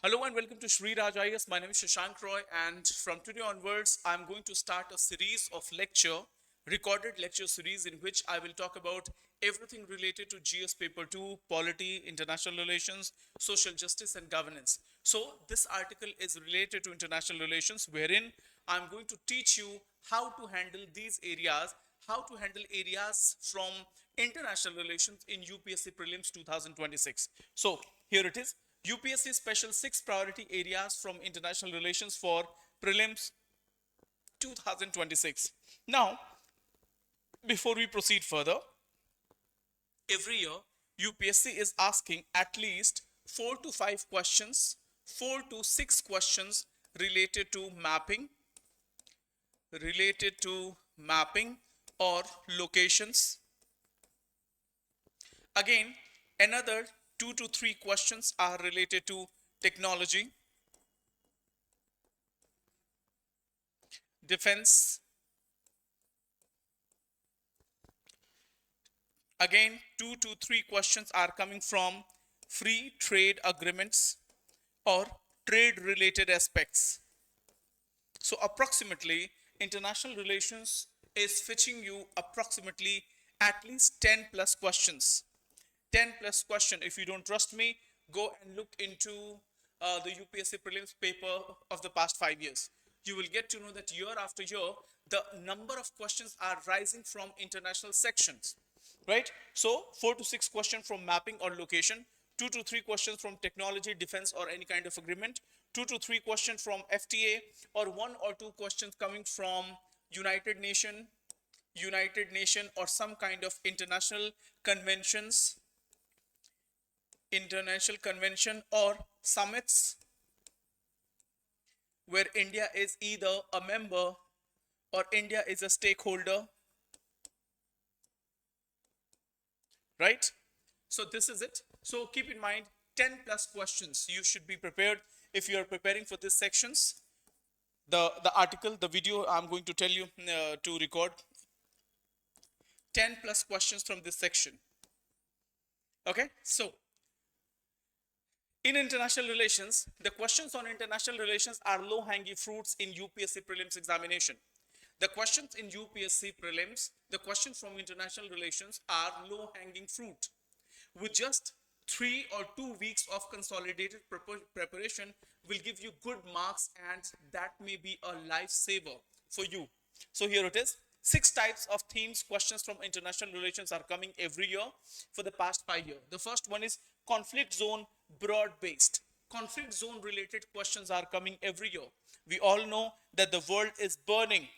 Hello and welcome to Shri Raj IS. My name is Shashank Roy, and from today onwards, I'm going to start a series of recorded lecture series, in which I will talk about everything related to GS Paper 2, polity, international relations, social justice, and governance. So, this article is related to international relations, wherein I'm going to teach you how to handle these areas, how to handle areas from international relations in UPSC Prelims 2026. So, here it is. UPSC Special 6 Priority Areas from International Relations for Prelims 2026. Now, before we proceed further, every year UPSC is asking at least 4 to 5 questions, 4 to 6 questions related to mapping or locations. Again, another 2 to 3 questions are related to technology, defense. Again, 2 to 3 questions are coming from free trade agreements or trade related aspects. So approximately, international relations is fetching you approximately at least 10 plus questions. 10 plus question. If you don't trust me, go and look into the UPSC prelims paper of the past 5 years. You will get to know that year after year, the number of questions are rising from international sections, right? So 4 to 6 questions from mapping or location, 2 to 3 questions from technology, defense, or any kind of agreement, 2 to 3 questions from FTA, or 1 or 2 questions coming from United Nation or some kind of international convention or summits where India is either a member or India is a stakeholder, right? So this is it. So keep in mind 10 plus questions. You should be prepared if you are preparing for these sections. The article, the video I'm going to tell you to record 10 plus questions from this section. Okay, so in international relations, the questions on international relations are low-hanging fruits in UPSC prelims examination. The questions in UPSC prelims, the questions from international relations are low-hanging fruit. With just 3 or 2 weeks of consolidated preparation will give you good marks, and that may be a lifesaver for you. So here it is. 6 types of themes questions from international relations are coming every year for the past 5 years. The first one is conflict zone broad based. Conflict zone related questions are coming every year. We all know that the world is burning.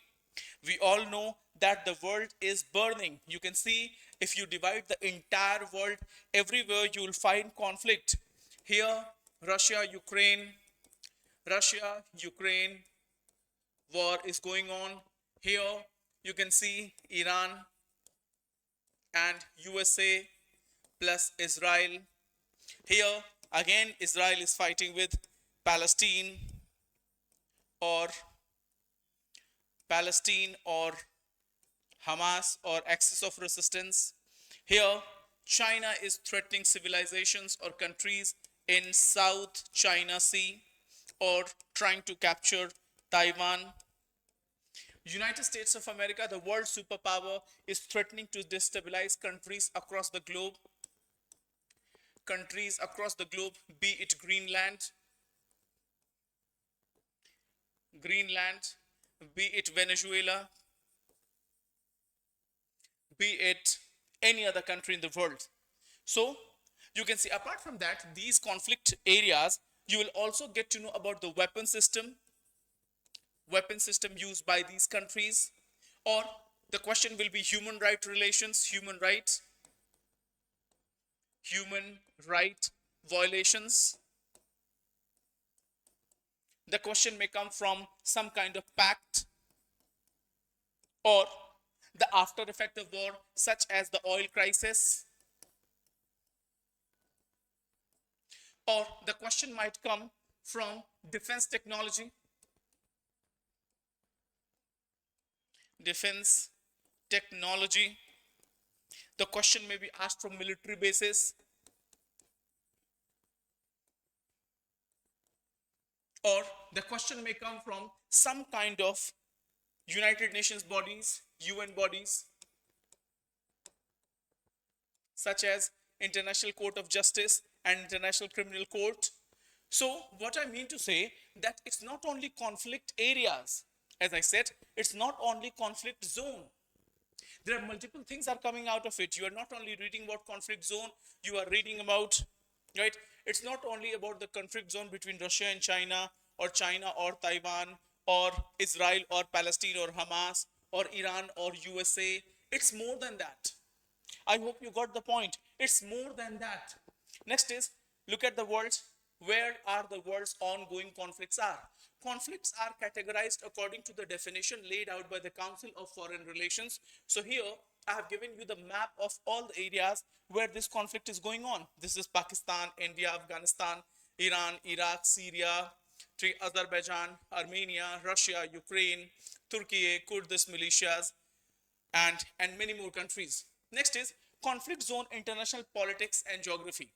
We all know that the world is burning. You can see, if you divide the entire world, everywhere you will find conflict. Here, Russia, Ukraine war is going on. Here, you can see Iran and USA plus Israel. Here, again, Israel is fighting with Palestine or Hamas or axis of resistance. Here, China is threatening civilizations or countries in South China Sea or trying to capture Taiwan. United States of America, the world superpower, is threatening to destabilize countries across the globe, be it Greenland, be it Venezuela, be it any other country in the world. So you can see, apart from that, these conflict areas, you will also get to know about the weapon system used by these countries, or the question will be human right violations. The question may come from some kind of pact or the after effect of war, such as the oil crisis, or the question might come from defense technology. The question may be asked from military bases. Or the question may come from some kind of United Nations bodies, UN bodies, such as International Court of Justice and International Criminal Court. So what I mean to say that it's not only conflict areas. As I said, it's not only conflict zone. There are multiple things are coming out of it. You are not only reading about conflict zone, you are reading about, right? It's not only about the conflict zone between Russia and China or Taiwan, or Israel or Palestine or Hamas or Iran or USA. It's more than that. I hope you got the point. It's more than that. Next is, look at the worlds. Where are the world's ongoing conflicts are? Conflicts are categorized according to the definition laid out by the Council of Foreign Relations. So here I have given you the map of all the areas where this conflict is going on. This is Pakistan, India, Afghanistan, Iran, Iraq, Syria, Azerbaijan, Armenia, Russia, Ukraine, Turkey, Kurdish militias, and many more countries. Next is conflict zone, international politics and geography.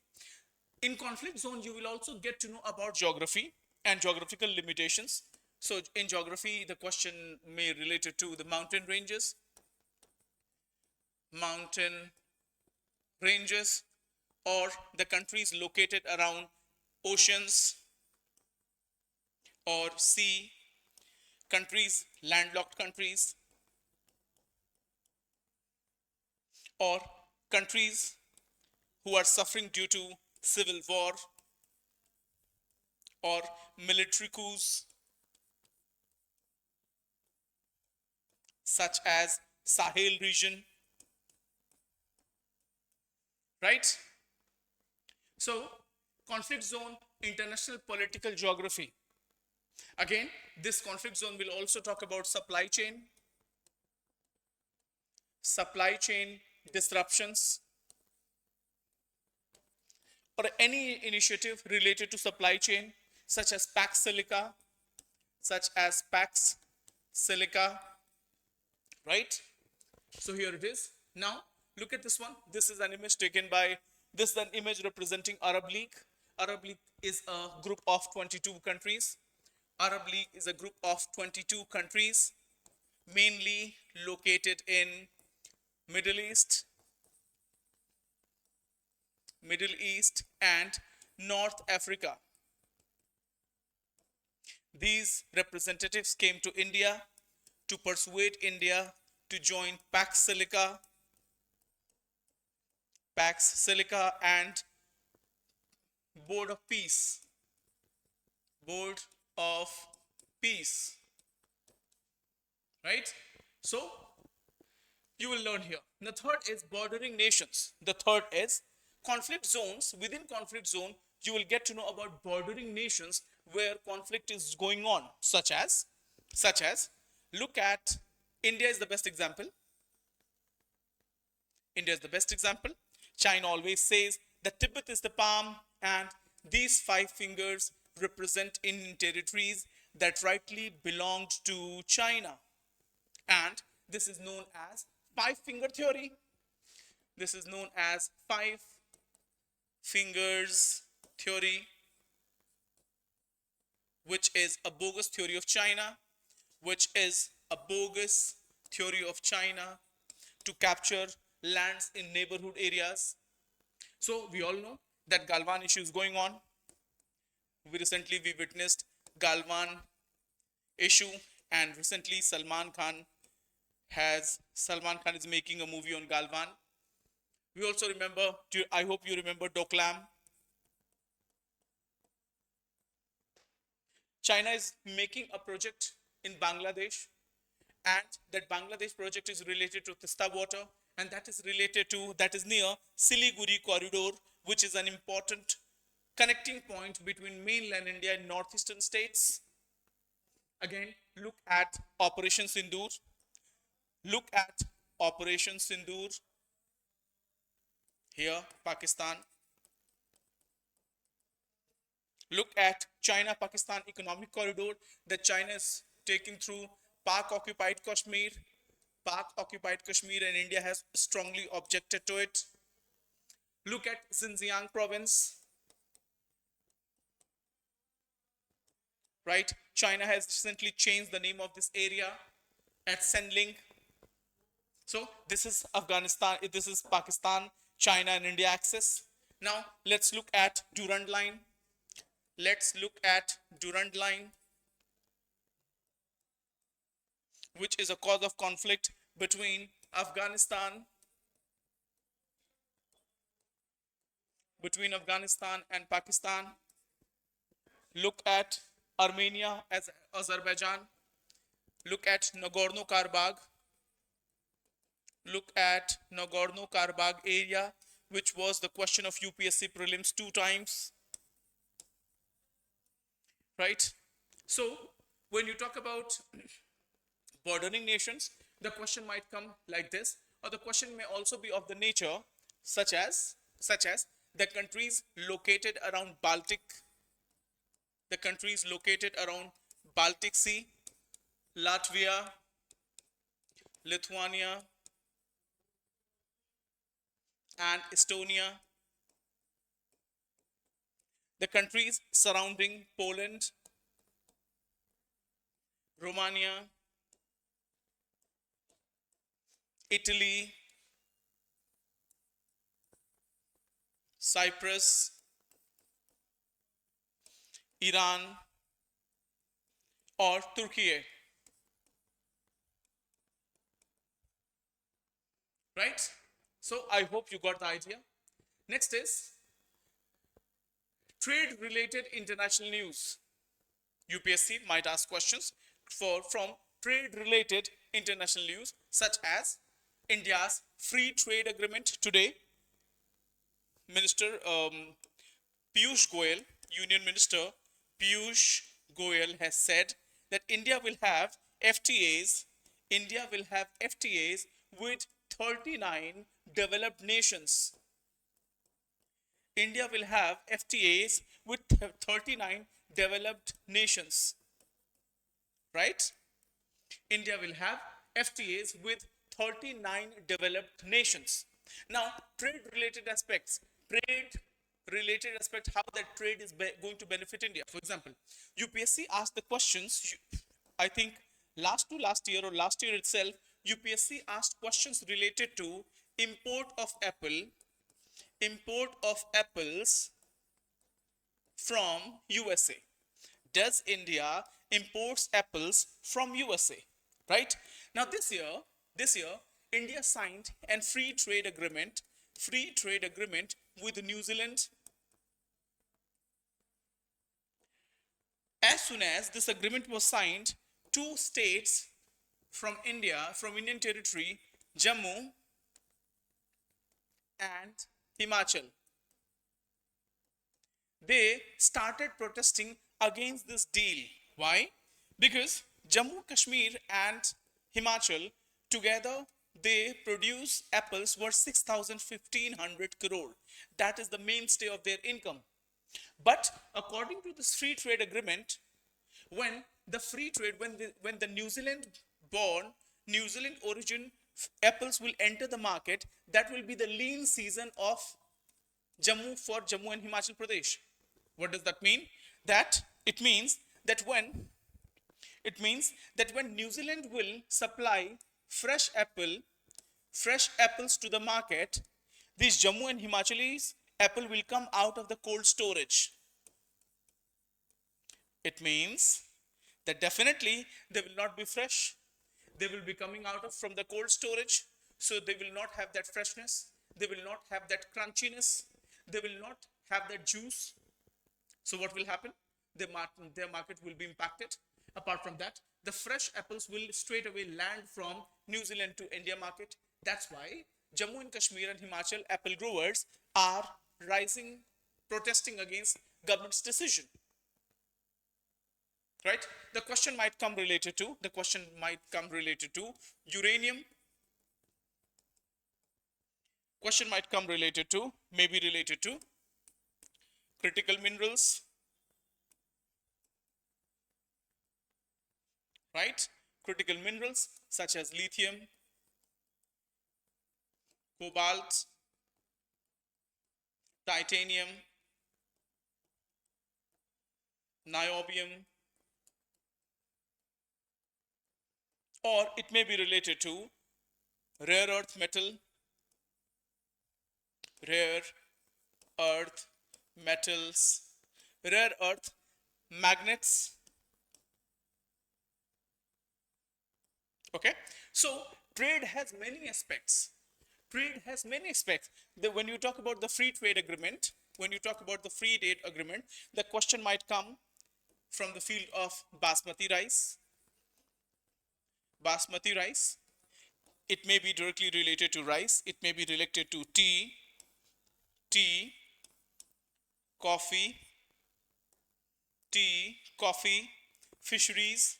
In conflict zone, you will also get to know about geography and geographical limitations. So in geography, the question may relate to the mountain ranges, or the countries located around oceans or sea, countries, landlocked countries, or countries who are suffering due to civil war or military coups, such as Sahel region, right? So conflict zone, international political geography. Again, this conflict zone will also talk about supply chain disruptions, or any initiative related to supply chain, such as Pax Silica, right? So here it is. Now look at this one. This is an image this is an image representing Arab League. Arab League is a group of 22 countries. Arab League is a group of 22 countries, mainly located in Middle East and North Africa. These representatives came to India to persuade India to join Pax Silica and Board of Peace. Right? So you will learn here. The third is bordering nations. The third is conflict zones. Within conflict zone, you will get to know about bordering nations where conflict is going on, such as look at India is the best example. China always says that Tibet is the palm, and these 5 fingers represent Indian territories that rightly belonged to China. And this is known as 5-finger theory. This is known as 5 fingers theory, which is a bogus theory of China, to capture lands in neighborhood areas. So we all know that Galwan issue is going on. We witnessed Galwan issue, and recently Salman Khan is making a movie on Galwan. We also remember, I hope you remember Doklam. China is making a project in Bangladesh, and that Bangladesh project is related to Tista water, and that is near Siliguri corridor, which is an important connecting point between mainland India and northeastern states. Again, look at Operation Sindoor. Here, Pakistan. Look at China-Pakistan economic corridor that China is taking through Pak-occupied Kashmir, and India has strongly objected to it. Look at Xinjiang province. right? China has recently changed the name of this area at Sendling. So this is Afghanistan, this is Pakistan, China and India axis. Now let's look at Durand line. Let's look at Durand line, which is a cause of conflict between Afghanistan, and Pakistan. Look at Armenia as Azerbaijan. Look at Nagorno-Karabakh. Look at Nagorno-Karabakh area, which was the question of UPSC Prelims 2 times, right? So when you talk about bordering nations, the question might come like this, or the question may also be of the nature such as the countries located around Baltic Sea, Latvia, Lithuania, and Estonia, the countries surrounding Poland, Romania, Italy, Cyprus, Iran, or Turkey, right? So I hope you got the idea. Next is trade related international news. UPSC might ask questions from trade related international news, such as India's free trade agreement today. Minister Piyush Goyal, Union Minister Piyush Goyal has said that India will have FTAs. India will have FTAs with 39 developed nations. India will have FTAs with 39 developed nations, right? India will have FTAs with 39 developed nations. Now, trade related aspect, how that trade is going to benefit India. For example, UPSC asked the questions, I think last year or last year itself, UPSC asked questions related to import of apples from USA. Does India imports apples from USA? Right? Now this year, India signed a free trade agreement with New Zealand. As soon as this agreement was signed, two states from Indian territory, Jammu and Himachal, they started protesting against this deal. Why? Because Jammu, Kashmir, and Himachal together they produce apples worth 6,1,500 crore. That is the mainstay of their income. But according to this free trade agreement, when the New Zealand origin apples will enter the market, that will be the lean season of Jammu and Himachal Pradesh. What does that mean? That it means that when New Zealand will supply fresh apples to the market, these Jammu and Himachalis apple will come out of the cold storage. It means that definitely they will not be fresh. They will be coming out of from the cold storage, so they will not have that freshness. They will not have that crunchiness. They will not have that juice. So what will happen? Their market will be impacted. Apart from that, the fresh apples will straight away land from New Zealand to India market. That's why Jammu and Kashmir and Himachal apple growers are rising, protesting against government's decision. Right? The question might come related to uranium. Question might come related to, maybe related to critical minerals. Right? Critical minerals such as lithium, cobalt, titanium, niobium, or it may be related to rare earth metal, rare earth metals, rare earth magnets. Okay, so trade has many aspects. Trade has many aspects. When you talk about the free trade agreement, when you talk about the free trade agreement, the question might come from the field of basmati rice. Basmati rice. It may be directly related to rice. It may be related to tea, coffee, fisheries,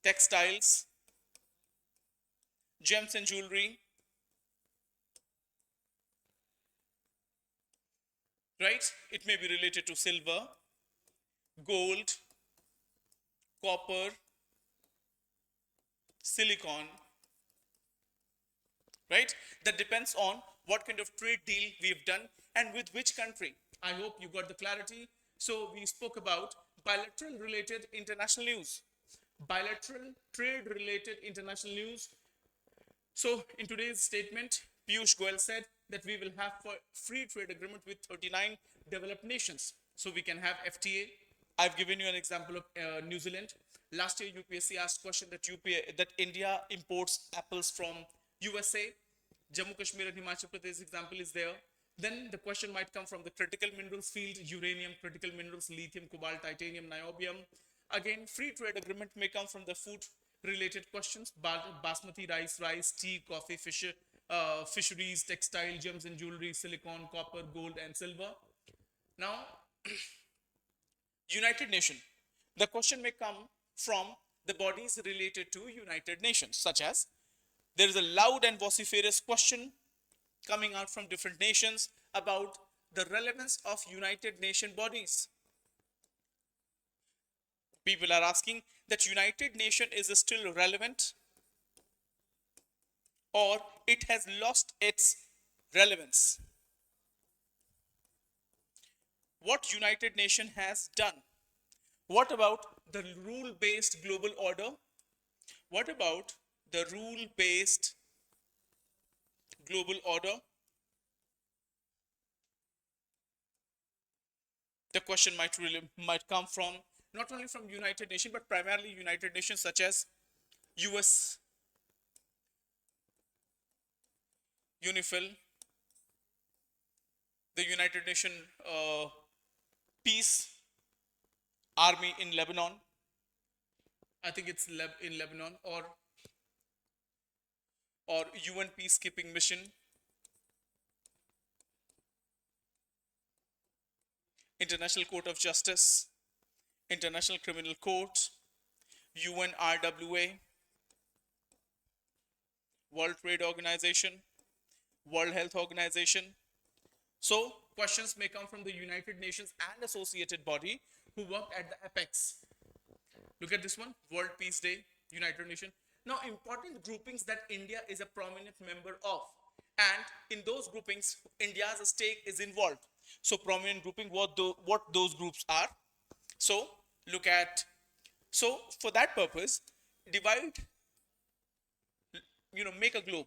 textiles, gems and jewelry, right? It may be related to silver, gold, copper, silicon, right? That depends on what kind of trade deal we've done and with which country. I hope you got the clarity. So we spoke about bilateral related international news, bilateral trade related international news. So in today's statement, Piyush Goyal said that we will have for free trade agreement with 39 developed nations. So we can have FTA. I've given you an example of New Zealand. Last year, UPSC asked question that that India imports apples from USA. Jammu Kashmir and Himachal Pradesh example is there. Then the question might come from the critical minerals field, uranium, critical minerals, lithium, cobalt, titanium, niobium. Again, free trade agreement may come from the food related questions, basmati rice, tea, coffee, fisheries, textile, gems and jewelry, silicon, copper, gold, and silver. Now, United Nations. The question may come from the bodies related to United Nations, such as there is a loud and vociferous question coming out from different nations about the relevance of United Nation bodies. People are asking that United Nation is still relevant or it has lost its relevance. What United Nation has done? What about the rule-based global order? What about the rule-based global order? The question might come from not only from United Nations but primarily United Nations such as US, UNIFIL, the United Nations Peace Army in Lebanon. I think it's in Lebanon, or UN peacekeeping mission, International Court of Justice, International Criminal Court, UNRWA, World Trade Organization, World Health Organization. So questions may come from the United Nations and associated body who work at the apex. Look at this one, World Peace Day, United Nations. Now, important groupings that India is a prominent member of, and in those groupings, India's stake is involved. So, prominent grouping, what those groups are. So, look at. So, for that purpose, divide. Make a globe.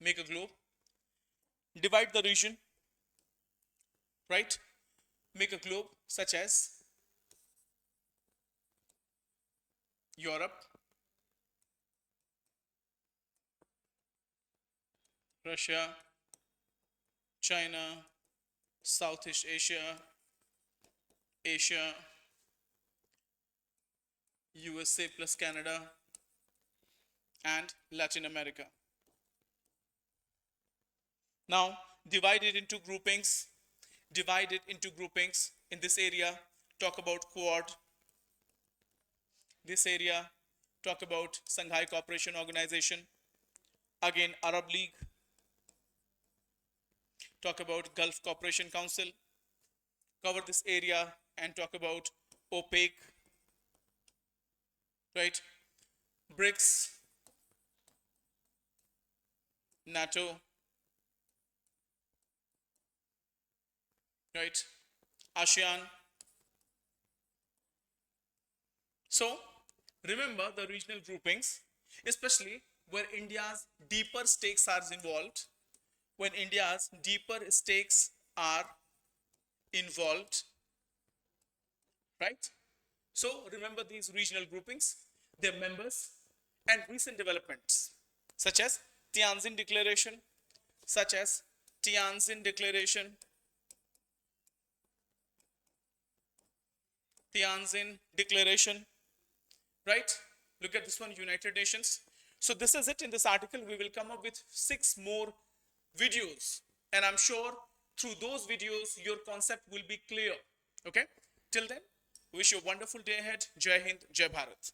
Make a globe. Divide the region. Right? Make a globe such as Europe, Russia, China, Southeast Asia, USA plus Canada, and Latin America. Now, divide it into groupings. Divide it into groupings. In this area, talk about Quad. This area, talk about Shanghai Cooperation Organization. Again, Arab League. Talk about Gulf Cooperation Council. Cover this area and talk about OPEC. Right? BRICS. NATO. Right? ASEAN. So remember the regional groupings, especially where India's deeper stakes are involved. When India's deeper stakes are involved, right? So remember these regional groupings, their members, and recent developments, such as Tianjin Declaration, such as Tianjin Declaration, Tianjin Declaration, right? Look at this one, United Nations. So this is it. In this article, we will come up with 6 more videos, and I'm sure through those videos, your concept will be clear. Okay? Till then, wish you a wonderful day ahead. Jai Hind, Jai Bharat.